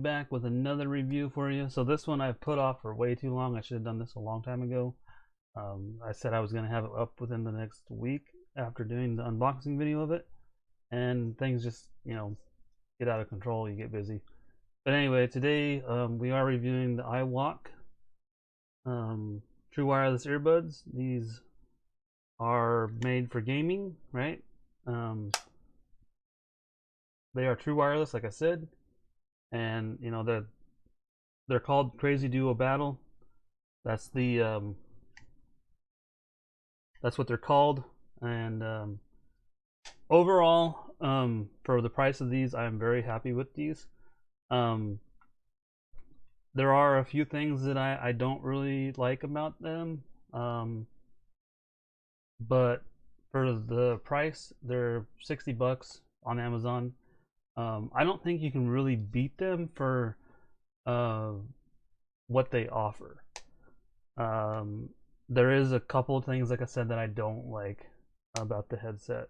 Back with another review for you. So this one I've put off for way too long. I should have done this a long time ago. I said I was going to have it up within the next week after doing the unboxing video of it, and things just, get out of control. You get busy. But anyway, today we are reviewing the Iwalk True Wireless Earbuds. These are made for gaming, right? They are true wireless, like I said, and they're called Crazy Duo Battle. That's that's what they're called. And overall, for the price of these, I'm very happy with these. There are a few things that I don't really like about them, but for the price, they're 60 bucks on Amazon. I don't think you can really beat them for what they offer. There is a couple of things, like I said, that I don't like about the headset,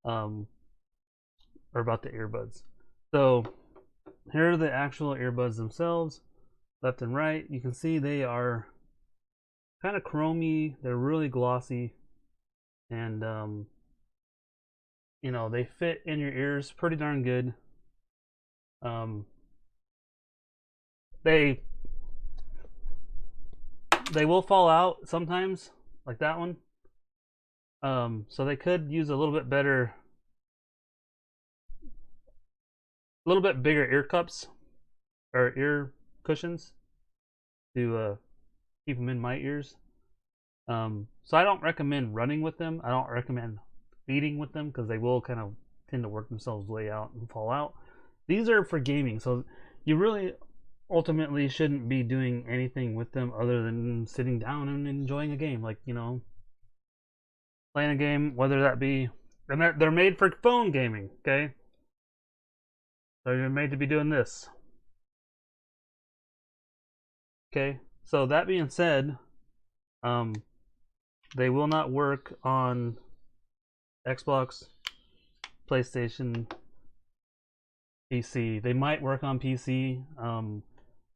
or about the earbuds. So here are the actual earbuds themselves, left and right. You can see they are kind of chromy. They're really glossy, and they fit in your ears pretty darn good. They will fall out sometimes, like that one. So they could use a little bit better, a little bit bigger ear cups or ear cushions to keep them in my ears. So I don't recommend running with them. I don't recommend feeding with them because they will kind of tend to work themselves way out and fall out. These are for gaming, so you really ultimately shouldn't be doing anything with them other than sitting down and enjoying a game, like playing a game, whether that be, and they're made for phone gaming. Okay, so you're made to be doing this. Okay, so that being said, they will not work on Xbox, PlayStation, PC. They might work on PC.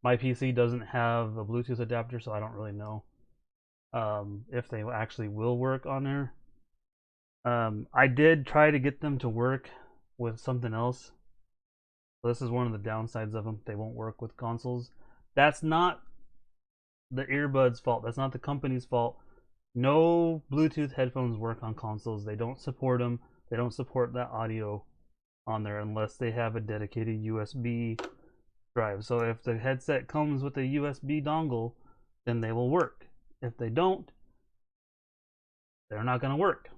My PC doesn't have a Bluetooth adapter, so I don't really know if they actually will work on there. I did try to get them to work with something else. So this is one of the downsides of them. They won't work with consoles. That's not the earbuds' fault. That's not the company's fault. No Bluetooth headphones work on consoles. They don't support them. They don't support that audio on there unless they have a dedicated USB drive. So if the headset comes with a USB dongle, then they will work. If they don't, they're not going to work.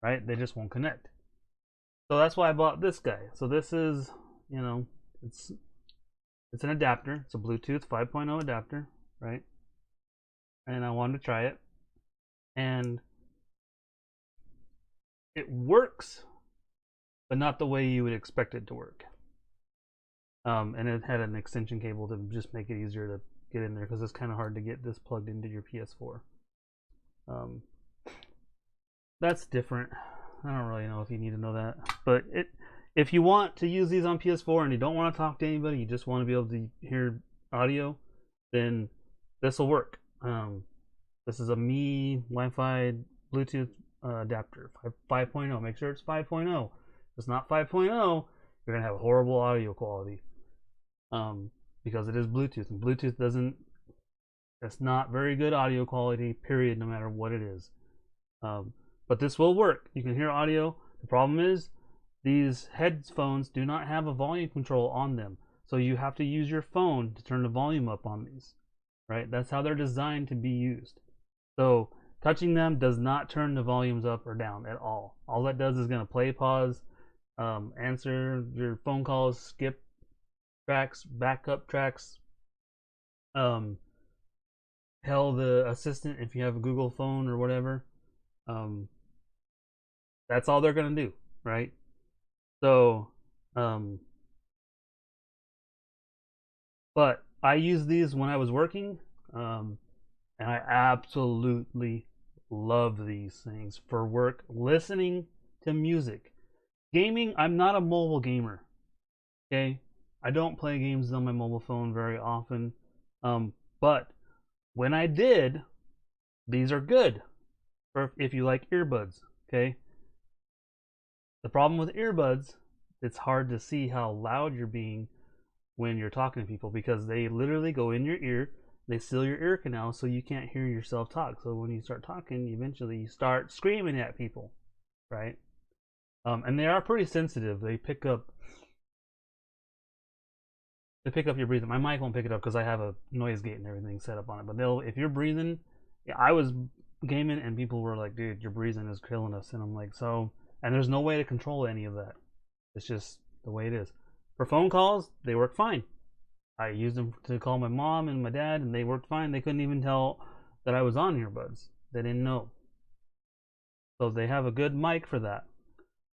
Right? They just won't connect. So that's why I bought this guy. So this is, it's an adapter. It's a Bluetooth 5.0 adapter, right? And I wanted to try it. And it works, but not the way you would expect it to work. And it had an extension cable to just make it easier to get in there because it's kind of hard to get this plugged into your PS4. That's different. I don't really know if you need to know that, but if you want to use these on PS4 and you don't want to talk to anybody, you just want to be able to hear audio, then this will work. This is a Mi Wi-Fi Bluetooth adapter 5.0. Make sure it's 5.0. If it's not 5.0, you're gonna have horrible audio quality, because it is Bluetooth, and Bluetooth doesn't. It's not very good audio quality. Period. No matter what it is. But this will work. You can hear audio. The problem is these headphones do not have a volume control on them, so you have to use your phone to turn the volume up on these. Right? That's how they're designed to be used. So touching them does not turn the volumes up or down at all. All that does is going to play, pause, answer your phone calls, skip tracks, backup tracks, tell the assistant if you have a Google phone or whatever. That's all they're going to do, right? So, but I used these when I was working, and I absolutely love these things for work, listening to music. Gaming, I'm not a mobile gamer, okay? I don't play games on my mobile phone very often, but when I did, these are good for if you like earbuds. Okay. The problem with earbuds, it's hard to see how loud you're being when you're talking to people because they literally go in your ear. They seal your ear canal so you can't hear yourself talk. So when you start talking, eventually you start screaming at people, right? And they are pretty sensitive. They pick up your breathing. My mic won't pick it up because I have a noise gate and everything set up on it. But if you're breathing, yeah, I was gaming and people were like, "Dude, your breathing is killing us," and I'm like, "So," and there's no way to control any of that. It's just the way it is. For phone calls, they work fine. I used them to call my mom and my dad, and they worked fine. They couldn't even tell that I was on earbuds. They didn't know. So they have a good mic for that.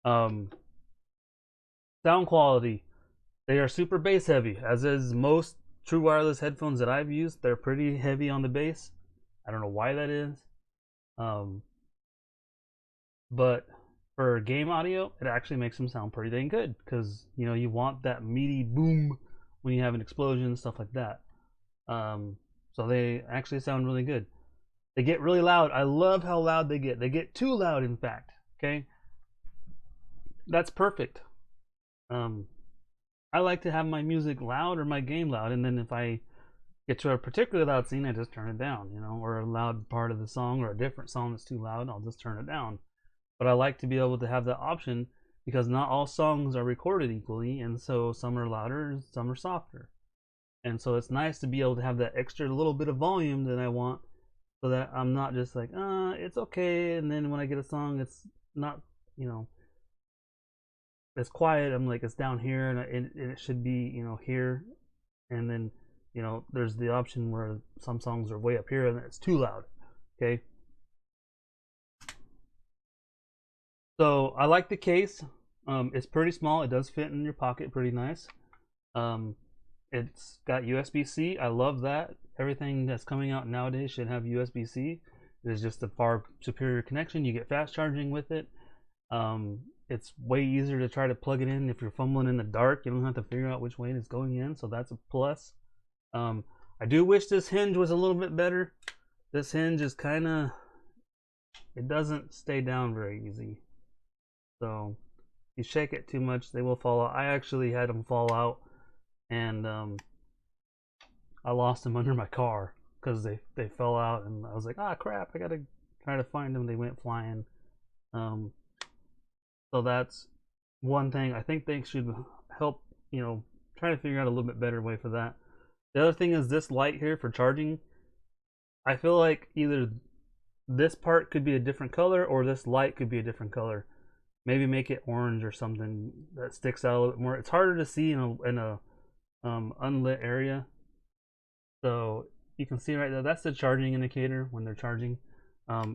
Um, Sound quality, they are super bass heavy, as is most true wireless headphones that I've used. They're pretty heavy on the bass. I don't know why that is. Um, but for game audio, it actually makes them sound pretty dang good because you want that meaty boom when you have an explosion, stuff like that. So they actually sound really good. They get really loud. I love how loud they get. They get too loud, in fact. Okay, that's perfect. Um, I like to have my music loud or my game loud, and then if I get to a particularly loud scene, I just turn it down, or a loud part of the song or a different song that's too loud, I'll just turn it down. But I like to be able to have that option because not all songs are recorded equally, and so some are louder and some are softer. And so it's nice to be able to have that extra little bit of volume that I want so that I'm not just like, it's okay. And then when I get a song, it's not, it's quiet. I'm like, it's down here and it should be, here. And then, there's the option where some songs are way up here and it's too loud. Okay. So I like the case. It's pretty small. It does fit in your pocket pretty nice. Um, it's got USB-C. I love that. Everything that's coming out nowadays should have USB-C. It's just a far superior connection. You get fast charging with it. It's way easier to try to plug it in if you're fumbling in the dark. You don't have to figure out which way it's going in, so that's a plus. I do wish this hinge was a little bit better. This hinge is kind of, it doesn't stay down very easy. So if you shake it too much, they will fall out. I actually had them fall out, and I lost them under my car because they fell out, and I was like, crap, I gotta try to find them. They went flying. So that's one thing. I think they should help, try to figure out a little bit better way for that. The other thing is this light here for charging. I feel like either this part could be a different color or this light could be a different color. Maybe make it orange or something that sticks out a little bit more. It's harder to see in a unlit area. So you can see right there, that's the charging indicator when they're charging.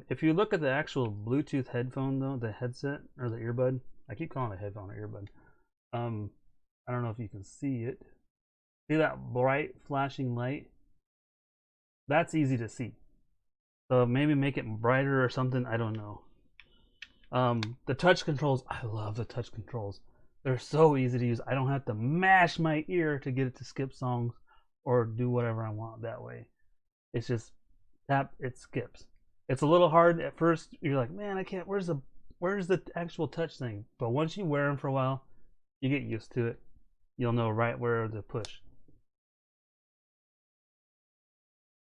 If you look at the actual Bluetooth headphone though, the headset or the earbud, I keep calling it headphone or earbud. I don't know if you can see it. See that bright flashing light? That's easy to see. So maybe make it brighter or something. I don't know. The touch controls, I love the touch controls. They're so easy to use. I don't have to mash my ear to get it to skip songs or do whatever I want that way. It's just tap, it skips. It's a little hard at first. You're like, man, I can't. Where's the actual touch thing? But once you wear them for a while, you get used to it. You'll know right where to push.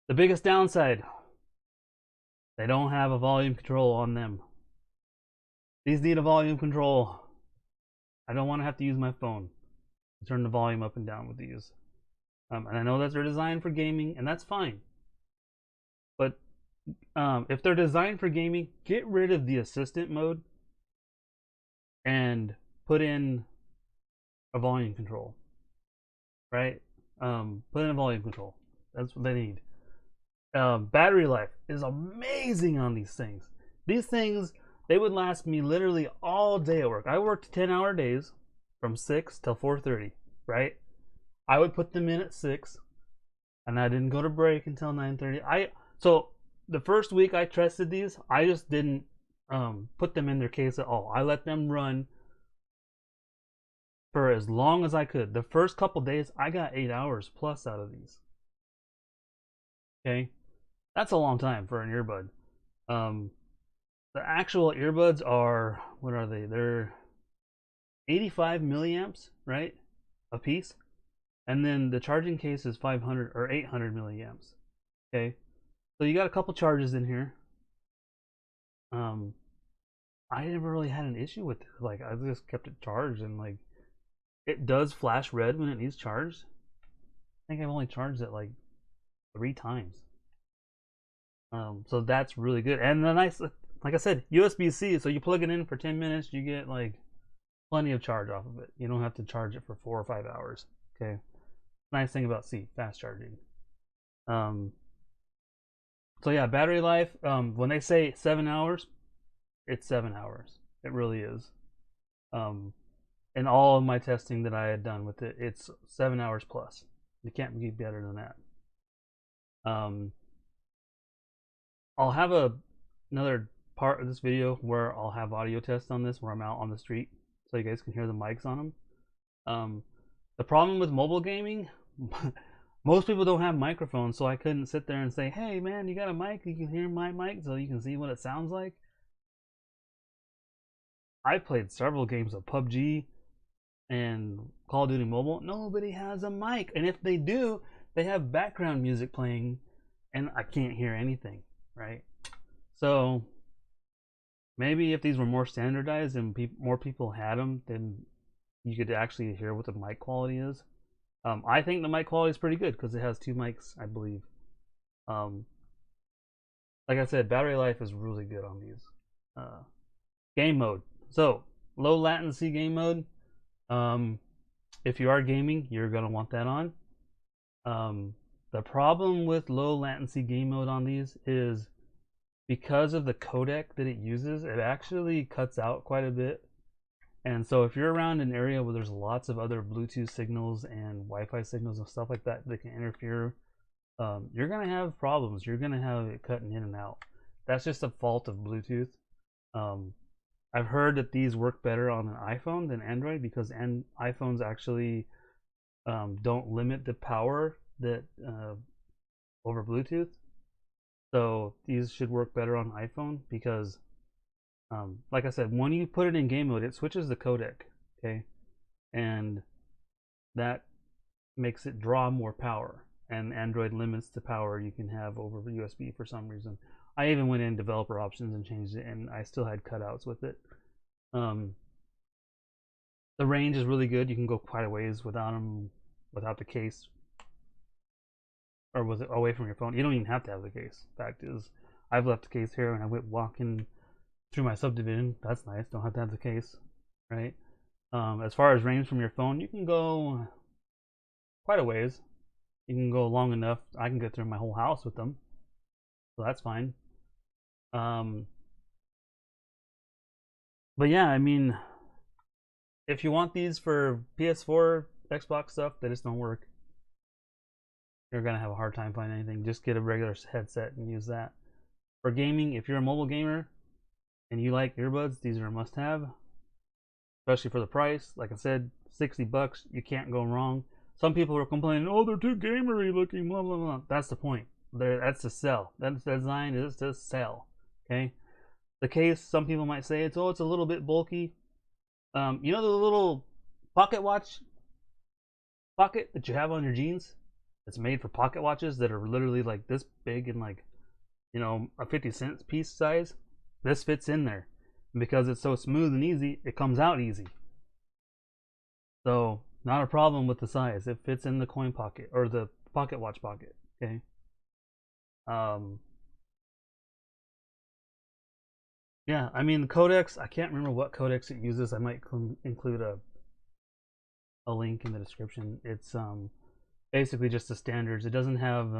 The biggest downside, they don't have a volume control on them. These need a volume control. I don't want to have to use my phone to turn the volume up and down with these. And I know that they're designed for gaming, and that's fine. But if they're designed for gaming, get rid of the assistant mode and put in a volume control. Right? Put in a volume control. That's what they need. Battery life is amazing on these things. These things, they would last me literally all day at work. I worked 10-hour days from 6 till 4:30, right? I would put them in at 6 and I didn't go to break until 9:30. So the first week I tested these, I just didn't put them in their case at all. I let them run for as long as I could. The first couple days, I got 8 hours plus out of these. Okay, that's a long time for an earbud. Um, the actual earbuds are, what are they? They're 85 milliamps, right, a piece, and then the charging case is 500 or 800 milliamps. Okay, so you got a couple charges in here. Um, I never really had an issue with it. Like, I just kept it charged, and like it does flash red when it needs charged. I think I've only charged it like 3 times. So that's really good. And the nice, like I said, USB-C. So you plug it in for 10 minutes, you get like plenty of charge off of it. You don't have to charge it for 4 or 5 hours. Okay. Nice thing about C, fast charging. Um, so yeah, battery life. When they say 7 hours, it's 7 hours. It really is. Um, in all of my testing that I had done with it, it's 7 hours plus. You can't be better than that. Um, I'll have another part of this video where I'll have audio tests on this, where I'm out on the street, so you guys can hear the mics on them. The problem with mobile gaming, most people don't have microphones, so I couldn't sit there and say, "Hey, man, you got a mic? You can hear my mic, so you can see what it sounds like." I played several games of PUBG and Call of Duty Mobile. Nobody has a mic, and if they do, they have background music playing, and I can't hear anything, right? So maybe if these were more standardized and more people had them, then you could actually hear what the mic quality is. I think the mic quality is pretty good because it has 2 mics, I believe. Um, like I said, battery life is really good on these. Game mode. So low latency game mode. If you are gaming, you're gonna want that on. The problem with low latency game mode on these is because of the codec that it uses, it actually cuts out quite a bit. And so if you're around an area where there's lots of other Bluetooth signals and Wi-Fi signals and stuff like that that can interfere, you're gonna have problems. You're gonna have it cutting in and out. That's just a fault of Bluetooth. Um, I've heard that these work better on an iPhone than Android because iPhones actually don't limit the power that over Bluetooth. So these should work better on iPhone because, like I said, when you put it in game mode, it switches the codec, okay, and that makes it draw more power. And Android limits the power you can have over USB for some reason. I even went in developer options and changed it, and I still had cutouts with it. Um, the range is really good. You can go quite a ways without the case, or was it away from your phone? You don't even have to have the case. Fact is, I've left the case here and I went walking through my subdivision. That's nice. Don't have to have the case, right? As far as range from your phone, you can go quite a ways. You can go long enough. I can get through my whole house with them, so that's fine. But yeah, I mean, if you want these for PS4, Xbox stuff, they just don't work. You're gonna have a hard time finding anything. Just get a regular headset and use that. For gaming, if you're a mobile gamer and you like earbuds, these are a must-have, especially for the price. Like I said, $60. You can't go wrong. Some people are complaining, "Oh, they're too gamery looking." Blah blah blah. That's the point. That's to sell. That design is to sell. Okay. The case, some people might say it's a little bit bulky. You know the little pocket watch pocket that you have on your jeans? It's made for pocket watches that are literally like this big and like, a 50 cent piece size. This fits in there. And because it's so smooth and easy, it comes out easy. So, not a problem with the size. It fits in the coin pocket or the pocket watch pocket. Okay. Um, yeah, I mean, the codecs, I can't remember what codecs it uses. I might include a link in the description. It's basically just the standards. It doesn't have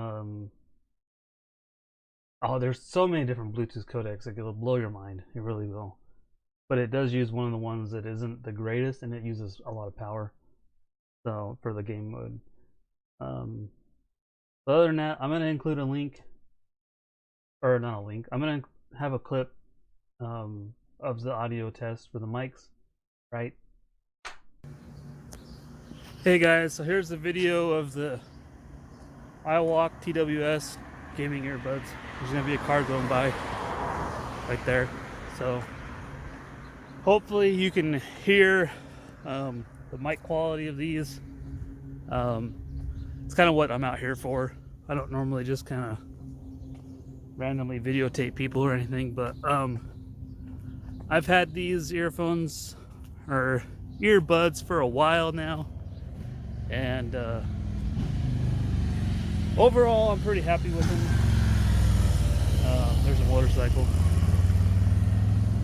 oh, there's so many different Bluetooth codecs. It'll blow your mind. It really will. But it does use one of the ones that isn't the greatest, and it uses a lot of power. So for the game mode. But other than that, I'm gonna include a link, or not a link. I'm gonna have a clip of the audio test for the mics, right? Hey guys, so here's the video of the Iwalk TWS gaming earbuds. There's gonna be a car going by right there, so hopefully you can hear the mic quality of these. It's kind of what I'm out here for. I don't normally just kind of randomly videotape people or anything, but I've had these earphones or earbuds for a while now, and overall I'm pretty happy with them. There's a motorcycle.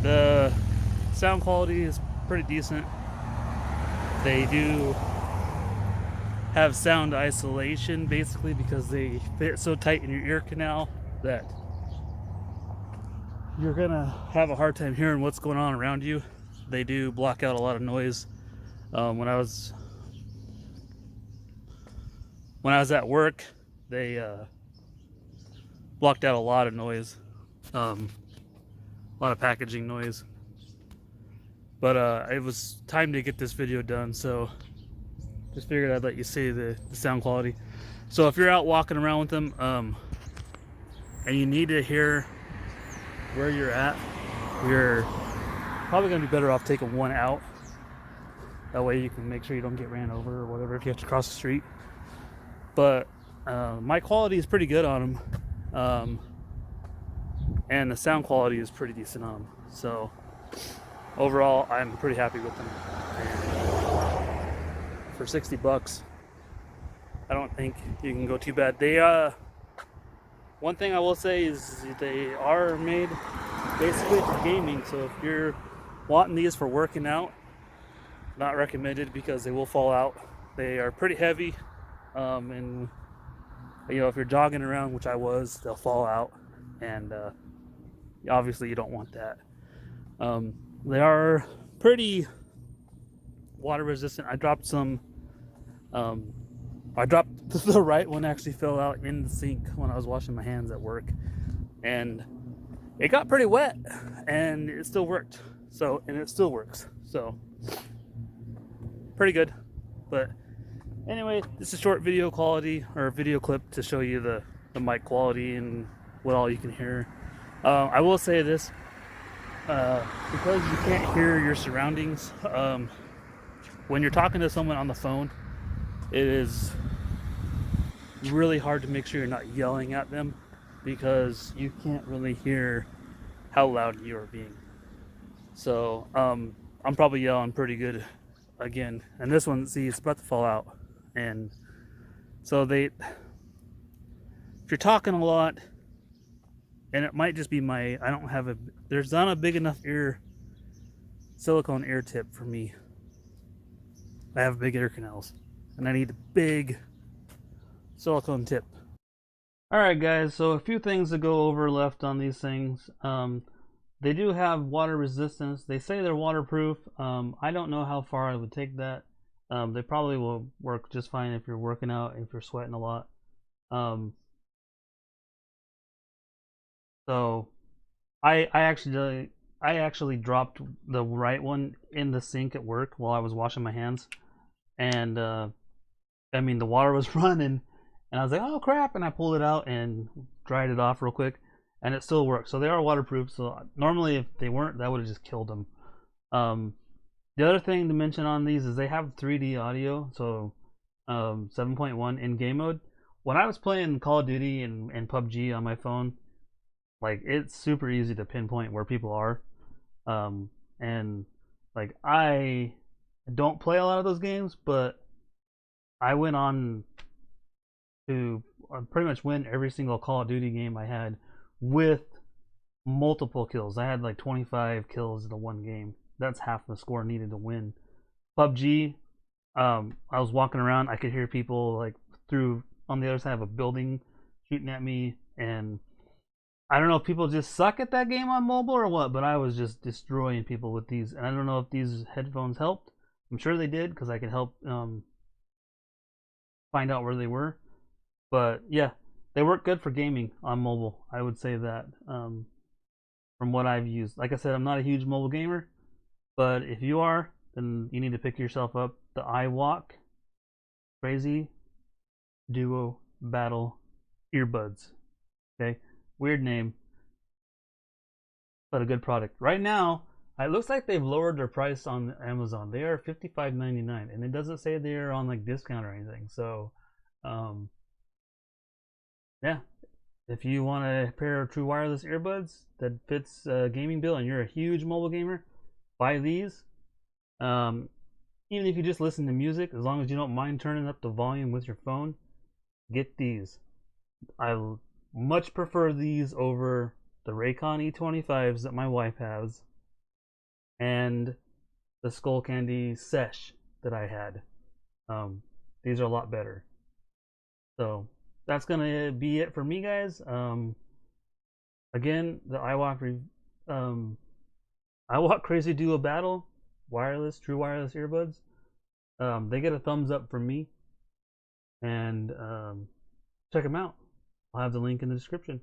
The sound quality is pretty decent. They do have sound isolation basically because they fit so tight in your ear canal that you're gonna have a hard time hearing what's going on around you. They do block out a lot of noise. When I was at work, they blocked out a lot of noise, a lot of packaging noise. But it was time to get this video done, so just figured I'd let you see the sound quality. So if you're out walking around with them, and you need to hear where you're at, you're probably gonna be better off taking one out. That way you can make sure you don't get ran over or whatever if you have to cross the street. But my quality is pretty good on them, and the sound quality is pretty decent on them. So overall, I'm pretty happy with them. And for $60, I don't think you can go too bad. They one thing I will say is they are made basically for gaming. So if you're wanting these for working out, not recommended because they will fall out. They are pretty heavy, and you know, if you're jogging around, which I was, they'll fall out, and obviously you don't want that. They are pretty water resistant. I dropped some. I dropped the right one, actually fell out in the sink when I was washing my hands at work, and it got pretty wet, and it still worked. So, and it still works. So, pretty good. But anyway, this is a short video quality or video clip to show you the mic quality and what all you can hear. I will say this, because you can't hear your surroundings, when you're talking to someone on the phone, it is really hard to make sure you're not yelling at them because you can't really hear how loud you are being. So I'm probably yelling pretty good again, and this one, see, it's about to fall out. And so if you're talking a lot, and it might just be there's not a big enough silicone ear tip for me. I have big ear canals, and I need a big silicone tip. Alright guys, so a few things to go over left on these things. They do have water resistance. They say they're waterproof. I don't know how far I would take that. They probably will work just fine if you're working out, if you're sweating a lot. So I actually dropped the right one in the sink at work while I was washing my hands, and I mean the water was running, and I was like, oh crap, and I pulled it out and dried it off real quick, and it still works. So they are waterproof. So normally if they weren't, that would have just killed them. The other thing to mention on these is they have 3D audio, so 7.1 in game mode. When I was playing Call of Duty and PUBG on my phone, like, it's super easy to pinpoint where people are, and like, I don't play a lot of those games, but I went on to pretty much win every single Call of Duty game I had with multiple kills. I had like 25 kills in the one game. That's half the score needed to win. PUBG, I was walking around, I could hear people like through on the other side of a building shooting at me, and I don't know if people just suck at that game on mobile or what, but I was just destroying people with these. And I don't know if these headphones helped. I'm sure they did because I could help find out where they were. But yeah, they work good for gaming on mobile. I would say that from what I've used. Like I said, I'm not a huge mobile gamer, but if you are, then you need to pick yourself up the Iwalk Crazy Duo Battle Earbuds. Okay, weird name, but a good product. Right now, it looks like they've lowered their price on Amazon. They are $55.99, and it doesn't say they're on like discount or anything. So, um, yeah, if you want a pair of true wireless earbuds that fits a gaming bill, and you're a huge mobile gamer, buy these. Um, Even if you just listen to music, as long as you don't mind turning up the volume with your phone, get these. I much prefer these over the Raycon E25s that my wife has and the Skull Candy Sesh that I had. These are a lot better. So that's gonna be it for me, guys. Again, the um, Iwalk Crazy Duo Battle wireless, true wireless earbuds. They get a thumbs up from me, and check them out. I'll have the link in the description.